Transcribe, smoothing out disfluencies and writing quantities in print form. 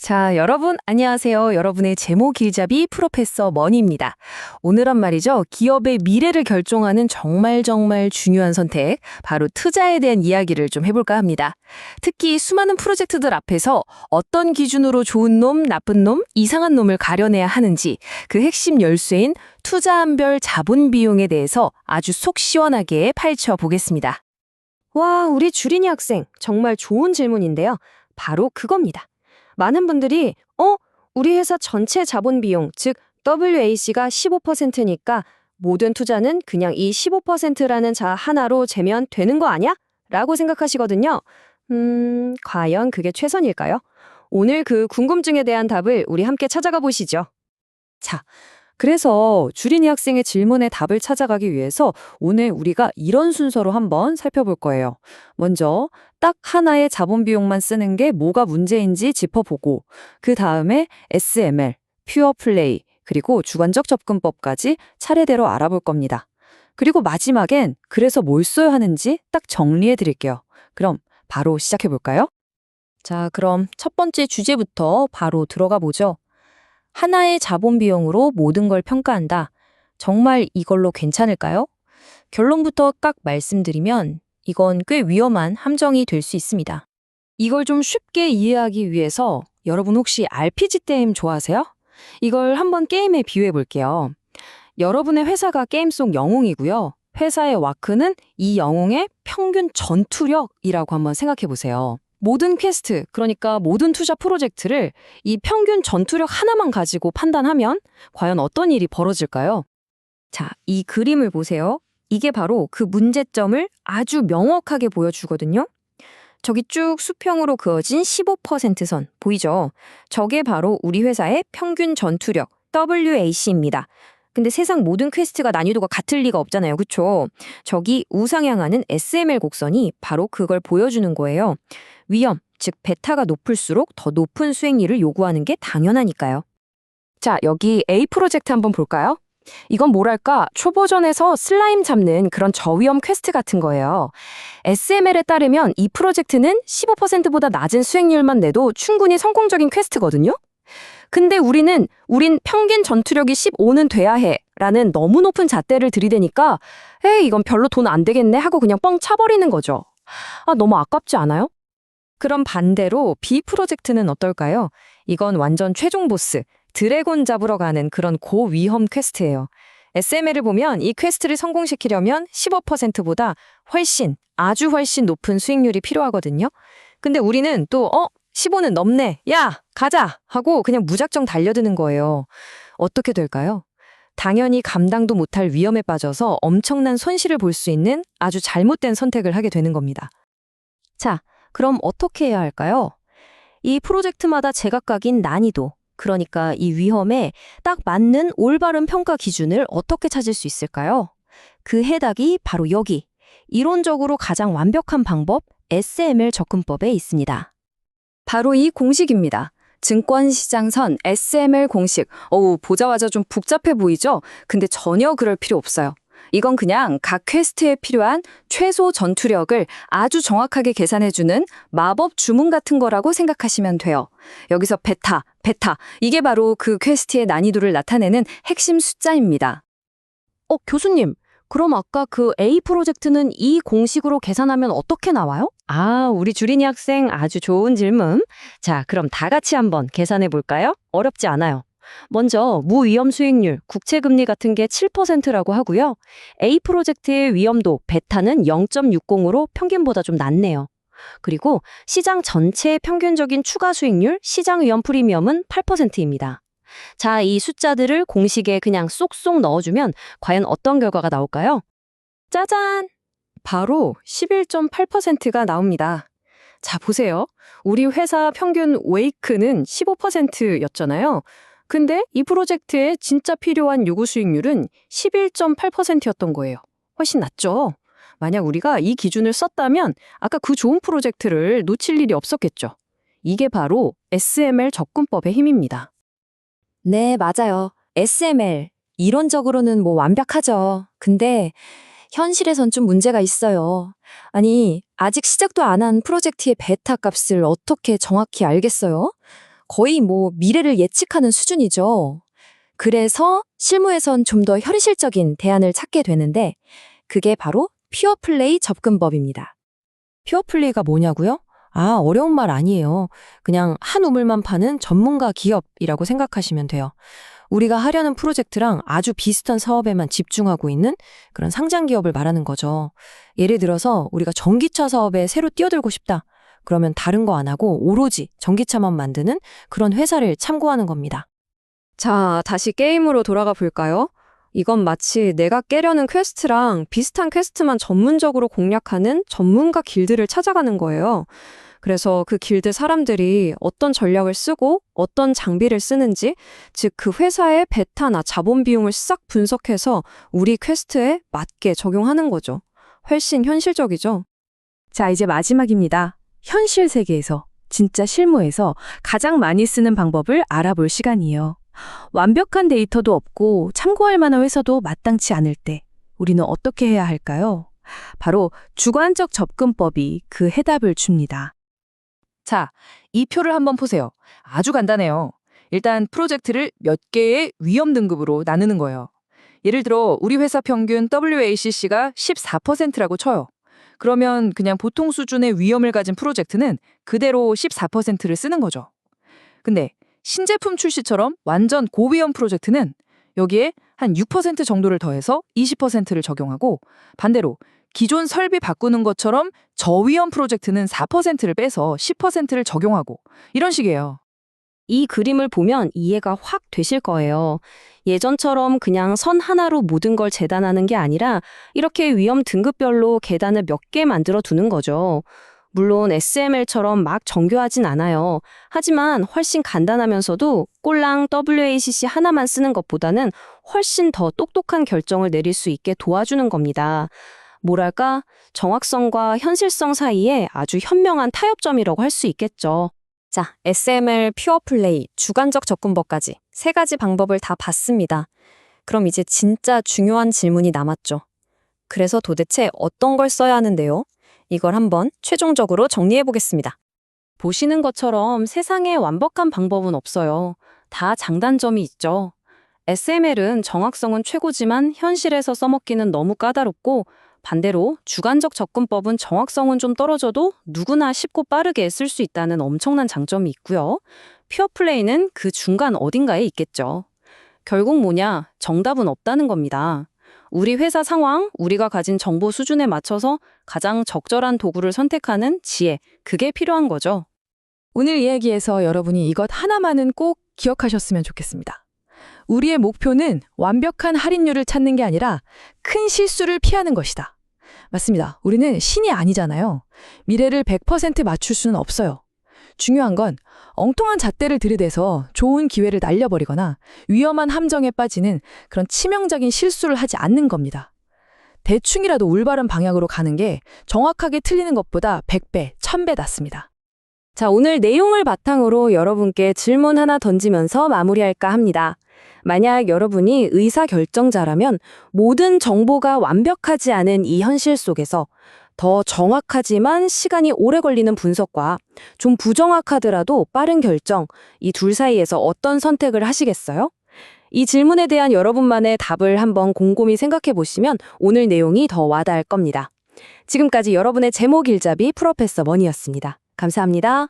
자, 여러분 안녕하세요. 여러분의 제모 길잡이 프로페서 머니입니다. 오늘은 말이죠. 기업의 미래를 결정하는 정말 중요한 선택, 바로 투자에 대한 이야기를 좀 해볼까 합니다. 특히 수많은 프로젝트들 앞에서 어떤 기준으로 좋은 놈, 나쁜 놈, 이상한 놈을 가려내야 하는지 그 핵심 열쇠인 투자한별 자본 비용에 대해서 아주 속 시원하게 파헤쳐 보겠습니다. 와, 우리 주린이 학생, 정말 좋은 질문인데요. 바로 그겁니다. 많은 분들이, 우리 회사 전체 자본 비용, 즉 WAC가 15%니까 모든 투자는 그냥 이 15%라는 자 하나로 재면 되는 거 아니야? 라고 생각하시거든요. 과연 그게 최선일까요? 오늘 그 궁금증에 대한 답을 우리 함께 찾아가 보시죠. 자, 그래서 주린이 학생의 질문에 답을 찾아가기 위해서 오늘 우리가 이런 순서로 한번 살펴볼 거예요. 먼저 딱 하나의 자본 비용만 쓰는 게 뭐가 문제인지 짚어보고 그 다음에 SML, 퓨어 플레이, 그리고 주관적 접근법까지 차례대로 알아볼 겁니다. 그리고 마지막엔 그래서 뭘 써야 하는지 딱 정리해 드릴게요. 그럼 바로 시작해 볼까요? 자, 그럼 첫 번째 주제부터 바로 들어가 보죠. 하나의 자본 비용으로 모든 걸 평가한다. 정말 이걸로 괜찮을까요? 결론부터 딱 말씀드리면 이건 꽤 위험한 함정이 될 수 있습니다. 이걸 좀 쉽게 이해하기 위해서 여러분 혹시 RPG 게임 좋아하세요? 이걸 한번 게임에 비유해 볼게요. 여러분의 회사가 게임 속 영웅이고요. 회사의 와크는 이 영웅의 평균 전투력이라고 한번 생각해 보세요. 모든 퀘스트, 그러니까 모든 투자 프로젝트를 이 평균 전투력 하나만 가지고 판단하면 과연 어떤 일이 벌어질까요? 자, 이 그림을 보세요. 이게 바로 그 문제점을 아주 명확하게 보여주거든요. 저기 쭉 수평으로 그어진 15%선 보이죠? 저게 바로 우리 회사의 평균 전투력 WAC입니다. 근데 세상 모든 퀘스트가 난이도가 같을 리가 없잖아요. 그쵸? 저기 우상향하는 SML 곡선이 바로 그걸 보여주는 거예요. 위험, 즉 베타가 높을수록 더 높은 수익률을 요구하는 게 당연하니까요. 자, 여기 A 프로젝트 한번 볼까요? 이건 뭐랄까 초보전에서 슬라임 잡는 그런 저위험 퀘스트 같은 거예요. SML에 따르면 이 프로젝트는 15%보다 낮은 수익률만 내도 충분히 성공적인 퀘스트거든요. 근데 우린 평균 전투력이 15는 돼야 해 라는 너무 높은 잣대를 들이대니까 에이 이건 별로 돈 안 되겠네 하고 그냥 뻥 차버리는 거죠. 너무 아깝지 않아요? 그럼 반대로 B 프로젝트는 어떨까요? 이건 완전 최종 보스, 드래곤 잡으러 가는 그런 고위험 퀘스트예요. SML을 보면 이 퀘스트를 성공시키려면 15%보다 아주 훨씬 높은 수익률이 필요하거든요. 근데 우리는 또 15는 넘네. 야, 가자! 하고 그냥 무작정 달려드는 거예요. 어떻게 될까요? 당연히 감당도 못할 위험에 빠져서 엄청난 손실을 볼 수 있는 아주 잘못된 선택을 하게 되는 겁니다. 자, 그럼 어떻게 해야 할까요? 이 프로젝트마다 제각각인 난이도, 그러니까 이 위험에 딱 맞는 올바른 평가 기준을 어떻게 찾을 수 있을까요? 그 해답이 바로 여기, 이론적으로 가장 완벽한 방법 SML 접근법에 있습니다. 바로 이 공식입니다. 증권시장선 SML 공식. 보자마자 좀 복잡해 보이죠? 근데 전혀 그럴 필요 없어요. 이건 그냥 각 퀘스트에 필요한 최소 전투력을 아주 정확하게 계산해주는 마법 주문 같은 거라고 생각하시면 돼요. 여기서 베타, 이게 바로 그 퀘스트의 난이도를 나타내는 핵심 숫자입니다. 교수님, 그럼 아까 그 A 프로젝트는 이 공식으로 계산하면 어떻게 나와요? 우리 주린이 학생 아주 좋은 질문. 자, 그럼 다 같이 한번 계산해 볼까요? 어렵지 않아요. 먼저 무위험 수익률, 국채금리 같은 게 7%라고 하고요. A 프로젝트의 위험도 베타는 0.60으로 평균보다 좀 낮네요. 그리고 시장 전체의 평균적인 추가 수익률, 시장 위험 프리미엄은 8%입니다. 자, 이 숫자들을 공식에 그냥 쏙쏙 넣어주면 과연 어떤 결과가 나올까요? 짜잔! 바로 11.8%가 나옵니다. 자, 보세요. 우리 회사 평균 웨이크는 15%였잖아요. 근데 이 프로젝트에 진짜 필요한 요구 수익률은 11.8%였던 거예요. 훨씬 낮죠? 만약 우리가 이 기준을 썼다면 아까 그 좋은 프로젝트를 놓칠 일이 없었겠죠. 이게 바로 SML 접근법의 힘입니다. 네, 맞아요. SML. 이론적으로는 완벽하죠. 근데 현실에선 좀 문제가 있어요. 아니, 아직 시작도 안 한 프로젝트의 베타 값을 어떻게 정확히 알겠어요? 거의 미래를 예측하는 수준이죠. 그래서 실무에선 좀 더 현실적인 대안을 찾게 되는데 그게 바로 퓨어플레이 접근법입니다. 퓨어플레이가 뭐냐고요? 어려운 말 아니에요. 그냥 한 우물만 파는 전문가 기업이라고 생각하시면 돼요. 우리가 하려는 프로젝트랑 아주 비슷한 사업에만 집중하고 있는 그런 상장 기업을 말하는 거죠. 예를 들어서 우리가 전기차 사업에 새로 뛰어들고 싶다. 그러면 다른 거 안 하고 오로지 전기차만 만드는 그런 회사를 참고하는 겁니다. 자, 다시 게임으로 돌아가 볼까요? 이건 마치 내가 깨려는 퀘스트랑 비슷한 퀘스트만 전문적으로 공략하는 전문가 길드를 찾아가는 거예요. 그래서 그 길드 사람들이 어떤 전략을 쓰고 어떤 장비를 쓰는지, 즉 그 회사의 베타나 자본 비용을 싹 분석해서 우리 퀘스트에 맞게 적용하는 거죠. 훨씬 현실적이죠. 자, 이제 마지막입니다. 현실 세계에서, 진짜 실무에서 가장 많이 쓰는 방법을 알아볼 시간이에요. 완벽한 데이터도 없고 참고할 만한 회사도 마땅치 않을 때 우리는 어떻게 해야 할까요? 바로 주관적 접근법이 그 해답을 줍니다. 자, 이 표를 한번 보세요. 아주 간단해요. 일단 프로젝트를 몇 개의 위험 등급으로 나누는 거예요. 예를 들어 우리 회사 평균 WACC가 14%라고 쳐요. 그러면 그냥 보통 수준의 위험을 가진 프로젝트는 그대로 14%를 쓰는 거죠. 근데 신제품 출시처럼 완전 고위험 프로젝트는 여기에 한 6% 정도를 더해서 20%를 적용하고, 반대로 기존 설비 바꾸는 것처럼 저위험 프로젝트는 4%를 빼서 10%를 적용하고, 이런 식이에요. 이 그림을 보면 이해가 확 되실 거예요. 예전처럼 그냥 선 하나로 모든 걸 재단하는 게 아니라 이렇게 위험 등급별로 계단을 몇 개 만들어 두는 거죠. 물론 SML처럼 막 정교하진 않아요. 하지만 훨씬 간단하면서도 꼴랑 WACC 하나만 쓰는 것보다는 훨씬 더 똑똑한 결정을 내릴 수 있게 도와주는 겁니다. 뭐랄까, 정확성과 현실성 사이에 아주 현명한 타협점이라고 할 수 있겠죠. 자, SML 퓨어플레이, 주관적 접근법까지 3가지 방법을 다 봤습니다. 그럼 이제 진짜 중요한 질문이 남았죠. 그래서 도대체 어떤 걸 써야 하는데요? 이걸 한번 최종적으로 정리해 보겠습니다. 보시는 것처럼 세상에 완벽한 방법은 없어요. 다 장단점이 있죠. SML은 정확성은 최고지만 현실에서 써먹기는 너무 까다롭고, 반대로 주관적 접근법은 정확성은 좀 떨어져도 누구나 쉽고 빠르게 쓸 수 있다는 엄청난 장점이 있고요. 퓨어플레이는 그 중간 어딘가에 있겠죠. 결국 뭐냐? 정답은 없다는 겁니다. 우리 회사 상황, 우리가 가진 정보 수준에 맞춰서 가장 적절한 도구를 선택하는 지혜, 그게 필요한 거죠. 오늘 이야기에서 여러분이 이것 하나만은 꼭 기억하셨으면 좋겠습니다. 우리의 목표는 완벽한 할인율을 찾는 게 아니라 큰 실수를 피하는 것이다. 맞습니다. 우리는 신이 아니잖아요. 미래를 100% 맞출 수는 없어요. 중요한 건 엉뚱한 잣대를 들이대서 좋은 기회를 날려버리거나 위험한 함정에 빠지는 그런 치명적인 실수를 하지 않는 겁니다. 대충이라도 올바른 방향으로 가는 게 정확하게 틀리는 것보다 100배, 1000배 낫습니다. 자, 오늘 내용을 바탕으로 여러분께 질문 하나 던지면서 마무리할까 합니다. 만약 여러분이 의사결정자라면 모든 정보가 완벽하지 않은 이 현실 속에서 더 정확하지만 시간이 오래 걸리는 분석과 좀 부정확하더라도 빠른 결정, 이 둘 사이에서 어떤 선택을 하시겠어요? 이 질문에 대한 여러분만의 답을 한번 곰곰이 생각해 보시면 오늘 내용이 더 와닿을 겁니다. 지금까지 여러분의 제목 길잡이 프로페서 머니였습니다. 감사합니다.